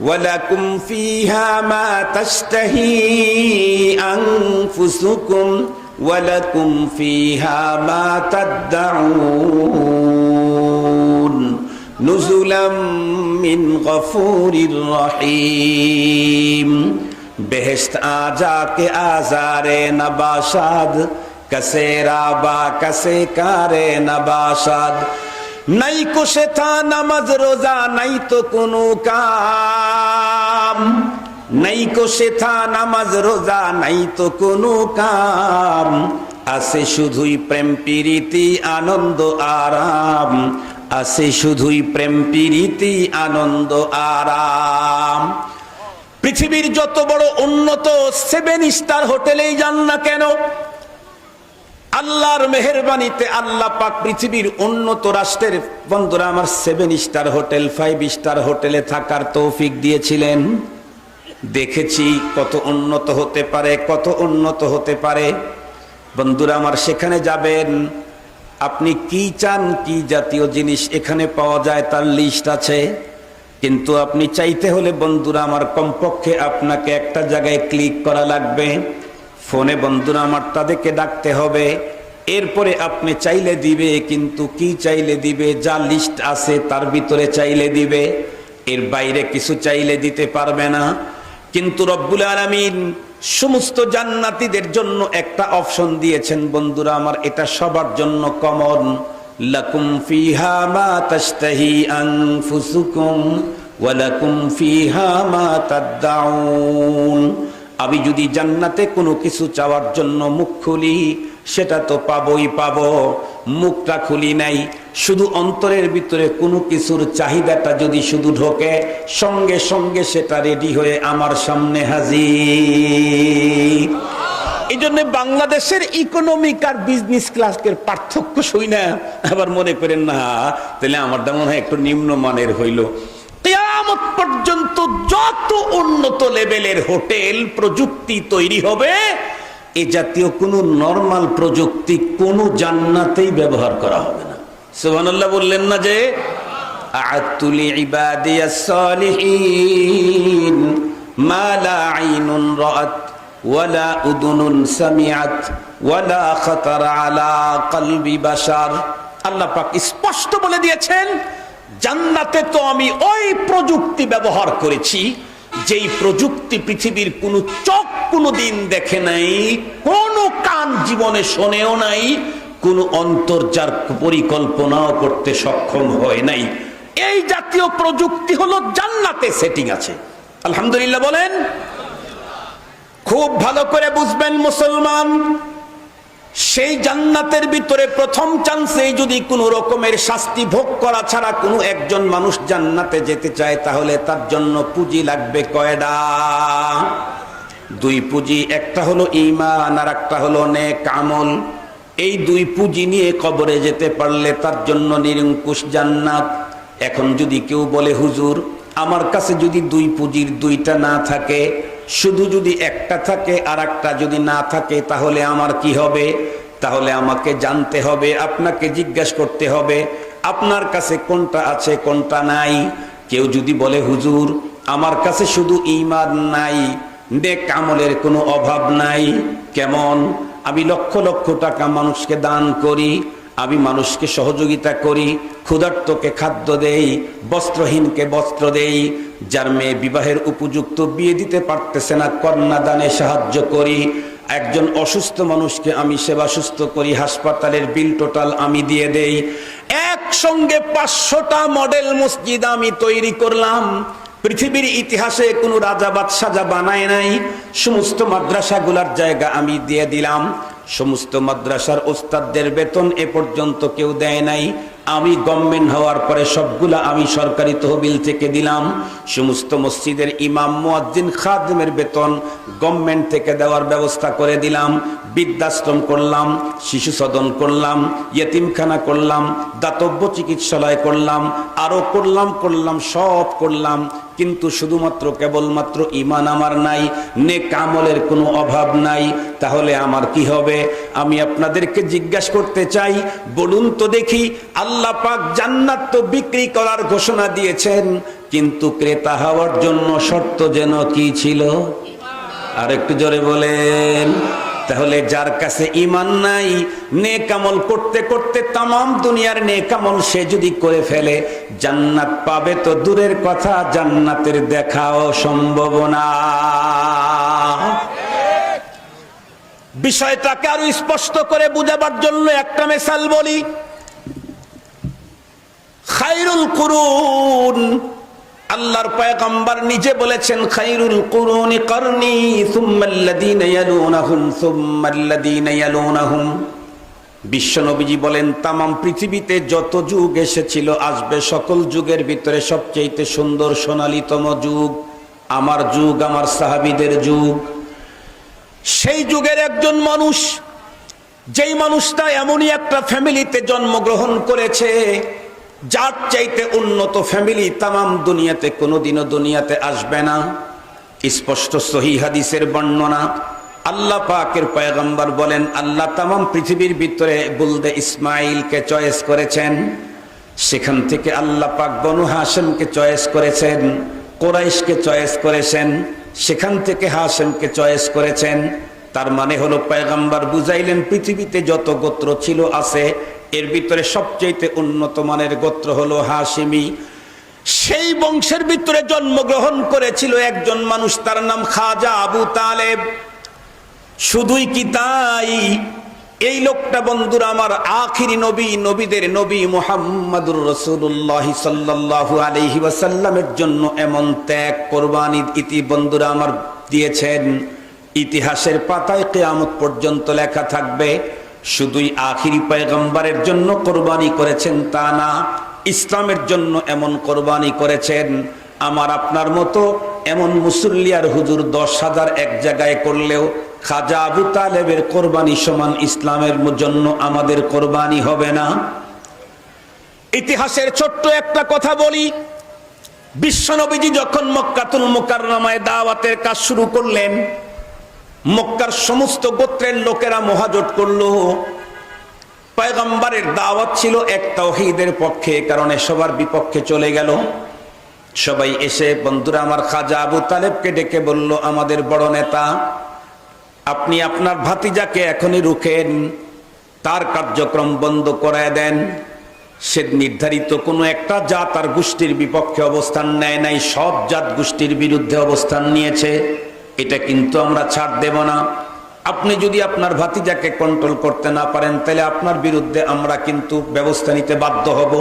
ওয়ালাকুম ফিহা মা তাশতাহি আনফুসুকুম ওয়ালাকুম ফিহা মা তাদউন নুজুলাম মিন গফুরির রহিম। বেহেশত আজা কে আজারে নবাশাদ, কসে রাবা কসে কারে নবাশাদ। নাই কো শেথা নামাজ রোজা নাই তো কোনো কাম, নাই কো শেথা নামাজ রোজা নাই তো কোনো কাম। আছে শুধুই প্রেম প্রীতি আনন্দ আরাম, আছে শুধুই প্রেম প্রীতি আনন্দ আরাম। পৃথিবীর যত বড় উন্নত 7 স্টার হোটেলেই যান না কেন, আল্লাহর মেহেরবানিতে আল্লাহ পাক পৃথিবীর উন্নত রাষ্ট্রের বন্ধুরা আমার 7 স্টার হোটেল 5 স্টার হোটেলে থাকার তৌফিক দিয়েছিলেন। দেখেছি কত উন্নত হতে পারে, কত উন্নত হতে পারে। বন্ধুরা আমার সেখানে যাবেন, আপনি কি চান, কি জাতীয় জিনিস এখানে পাওয়া যায় তার লিস্ট আছে। কিন্তু আপনি চাইতে হলে বন্ধুরা আমার কমপক্ষে আপনাকে একটা জায়গায় ক্লিক করা লাগবে। ফোনে বন্ধুরা আমার তাদেরকে ডাকতে হবে, এরপরে আপনি চাইলে দিবে। কিন্তু কি চাইলে দিবে? যা লিস্ট আছে তার ভিতরে চাইলে দিবে, এর বাইরে কিছু চাইলে দিতে পারবে না। কিন্তু রব্বুল আলামিন সমস্ত জান্নাতীদের জন্য একটা অপশন দিয়েছেন বন্ধুরা আমার, এটা সবার জন্য কমন। লাকুম ফিহা মা তাশতাহি আনফুসুকুম ওয়া লাকুম ফিহা মা তাদউন। আমি যদি জান্নাতে কোনো কিছু চাওয়ার জন্য মুখ খুলি সেটা তো পাবোই পাবো, মুখটা খুলি নাই। শুধু অন্তরের ভিতরে কোনো কিছুর চাহিদাটা যদি শুধু ঢোকে, সঙ্গে সঙ্গে সেটা রেডি হয়ে আমার সামনে হাজির। এই জন্য বাংলাদেশের ইকোনমিক আর বিজনেস ক্লাসের পার্থক্য শুই না আবার মনে করেন না তাহলে আমার মনে হয় একটু নিম্নমানের হইল। কিয়ামত পর্যন্ত যত উন্নত লেভেলের হোটেল প্রযুক্তি তৈরি হবে, এ জাতীয় কোনো নরমাল প্রযুক্তি কোনো জান্নাতেই ব্যবহার করা হবে না। সুবহানাল্লাহ বললেন না যে আ'আদতু লিইবাদিয়াস সালিহিন মা লা আইনুন রাআত ওয়ালা উদুনুন সামিআত ওয়ালা খাতারা আলা কলবি বাশার। আল্লাহ পাক স্পষ্ট বলে দিয়েছেন, জান্নাতে তো আমি ওই প্রযুক্তি ব্যবহার করেছি যেই প্রযুক্তি পৃথিবীর কোনো চোখ কোনোদিন দেখে নাই, কোনো কান জীবনে শোনেও নাই, কোনো অন্তর যার পরিকল্পনাও করতে সক্ষম হয় নাই। এই জাতীয় প্রযুক্তি হলো জান্নাতে সেটিং আছে। আলহামদুলিল্লাহ বলেন। খুব ভালো করে বুঝবেন মুসলমান, সেই জান্নাতের ভিতরে প্রথম চান্সে যদি কোনো রকমের শাস্তি ভোগ করা ছাড়া কোনো একজন মানুষ জান্নাতে যেতে চায়, তাহলে তার জন্য পুঁজি লাগবে কয়টা? 2 পুঁজি। একটা হলো ঈমান আর একটা হলো নেক আমল। এই 2 পুঁজি নিয়ে কবরে যেতে পারলে তার জন্য নিরঙ্কুশ জান্নাত। এখন যদি কেউ বলে হুজুর আমার কাছে যদি 2 পুঁজির 2টা না থাকে, শুধু যদি একটা থাকে আর একটা যদি না থাকে, তাহলে আমার কি হবে? তাহলে আমাকে জানতে হবে, আপনাকে জিজ্ঞাসা করতে হবে আপনার কাছে কোনটা আছে কোনটা নাই। কেউ যদি বলে হুজুর আমার কাছে শুধু ঈমান নাই, নেক আমলের কোনো অভাব নাই। কেমন? আমি লক্ষ লক্ষ টাকা মানুষকে দান করি, আমি মানুষকে সহযোগিতা করি, ক্ষুধার্তকে খাদ্য দেই, বস্ত্রহীনকে বস্ত্র দেই, যার মেয়ে বিবাহের উপযুক্ত বিয়ে দিতে পারতেছে না কন্যাদানে সাহায্য করি, একজন অসুস্থ মানুষকে আমি সেবা সুস্থ করি, হাসপাতালের বিল টোটাল আমি দিয়ে দেই। একসঙ্গে 500টা মডেল মসজিদ আমি তৈরি করলাম। পৃথিবীর ইতিহাসে কোনো রাজা বাদশাহ বানায় নাই। সমস্ত মাদ্রাসাগুলার জায়গা আমি দিয়ে দিলাম। সমস্ত মাদ্রাসার ওস্তাদদের বেতন এ পর্যন্ত কেউ দেয় নাই। আমি গভর্নমেন্ট হওয়ার পরে সবগুলা আমি সরকারি তহবিল থেকে দিলাম। সমস্ত মসজিদের ইমাম মুয়াজ্জিন খাদেমের বেতন গভর্নমেন্ট থেকে দেওয়ার ব্যবস্থা করে দিলাম। বৃদ্ধাশ্রম করলাম, শিশু সদন করলাম, ইয়েতিমখানা করলাম, দাতব্য চিকিৎসালয় করলাম, আরো করলাম সব করলাম। কিন্তু শুধুমাত্র কেবলমাত্র ঈমান আমার নাই, নেক আমলের কোনো অভাব নাই। তাহলে আমার কি হবে? আমি আপনাদেরকে জিজ্ঞাসা করতে চাই, বলুন তো দেখি, আল্লাহ পাক জান্নাত তো বিক্রি করার ঘোষণা দিয়েছেন, কিন্তু ক্রেতা হওয়ার জন্য শর্ত যেন কি ছিল? আর একটু জোরে বলেন। তাহলে যার কাছে ঈমান নাই, নেক আমল করতে করতে তামাম দুনিয়ার নেক আমল সে যদি করে ফেলে, জান্নাত পাবে তো দূরের কথা, জান্নাতের দেখাও সম্ভব না। বিষয়টাকে আরো স্পষ্ট করে বুঝাবার জন্য একটা মিসাল বলি। খায়রুল কুরুন, আল্লাহর পয়গম্বর নিজে বলেছেন, খায়রুল কুরুনি করনি সুম্মাল্লাযীনা ইয়ালুনাহুম সুম্মাল্লাযীনা ইয়ালুনাহুম। বিশ্বনবীজি বলেন, তামাম পৃথিবীতে যত যুগ এসেছিল আসবে, সকল যুগের ভিতরে সবচেয়ে সুন্দর সোনালীতম যুগ আমার যুগ, আমার সাহাবীদের যুগ। সেই যুগের একজন মানুষ, যেই মানুষটা এমনই একটা ফ্যামিলিতে জন্মগ্রহণ করেছে যার চাইতে উন্নত ফ্যামিলি তামাম দুনিয়াতে কোনোদিনও দুনিয়াতে আসবে না। স্পষ্ট সহিহ হাদিসের বর্ণনা। আল্লাহ পাকের পয়গম্বর বলেন, আল্লাহ তামাম পৃথিবীর ভিতরে বুলদে ইসমাইলকে চয়েস করেছেন। সেখান থেকে আল্লাহ পাক বনু হাশেমকে চয়েস করেছেন, কোরাইশকে চয়েস করেছেন, সেখান থেকে হাশেমকে চয়েস করেছেন। তার মানে হলো পয়গম্বর বুঝাইলেন, পৃথিবীতে যত গোত্র ছিল আছে, এর ভিতরে সবচেয়ে উন্নত মানের গোত্র হলো হাশিমি। সেই বংশের ভিতরে জন্মগ্রহণ করেছিল একজন মানুষ, তার নাম খাজা আবু তালেব। শুধুই কি তাই, এই লোকটা বন্ধুরা আমার আখিরি নবী, নবীদের নবী মুহাম্মাদুর রাসূলুল্লাহ সাল্লাল্লাহু আলাইহি ওয়াসাল্লামের জন্য এমন ত্যাগ কোরবানি ইতি বন্ধুরা আমার দিয়েছেন, ইতিহাসের পাতায় কিয়ামত পর্যন্ত লেখা থাকবে। শুধুই আখিরি পয়গম্বরের জন্য কোরবানি করেছেন তা না, ইসলামের জন্য এমন কোরবানি করেছেন, আমার আপনার মতো এমন মুসল্লি আর হুজুর 10,000 এক জায়গায় করলেও খাজা আবু তালেবের কোরবানি সমান ইসলামের জন্য আমাদের কোরবানি হবে না। ইতিহাসের ছোট্ট একটা কথা বলি। বিশ্বনবীজি যখন মক্কাতুল মুকাররমায় দাওয়াতের কাজ শুরু করলেন, মক্কার সমস্ত গোত্রের লোকেরা মহাজোট করলো। পয়গম্বরের দাওয়াত ছিল এক তাওহীদের পক্ষে, কারণে সবার বিপক্ষে চলে গেল। সবাই এসে বন্ধুরা আমার খাজা আবু তালেবকে ডেকে বলল, আমাদের বড় নেতা, আপনি আপনার ভাতিজাকে এখনই রুখেন, তার কার্যক্রম বন্ধ করায় দেন। সে নির্ধারিত কোনো একটা জাত আর গোষ্ঠীর বিপক্ষে অবস্থান নেয় নাই, সব জাত গোষ্ঠীর বিরুদ্ধে অবস্থান নিয়েছে। এটা কিন্তু আমরা ছাড় দেব না। আপনি যদি আপনার ভাতিজাকে কন্ট্রোল করতে না পারেন, তাহলে আপনার বিরুদ্ধে আমরা কিন্তু ব্যবস্থা নিতে বাধ্য হব।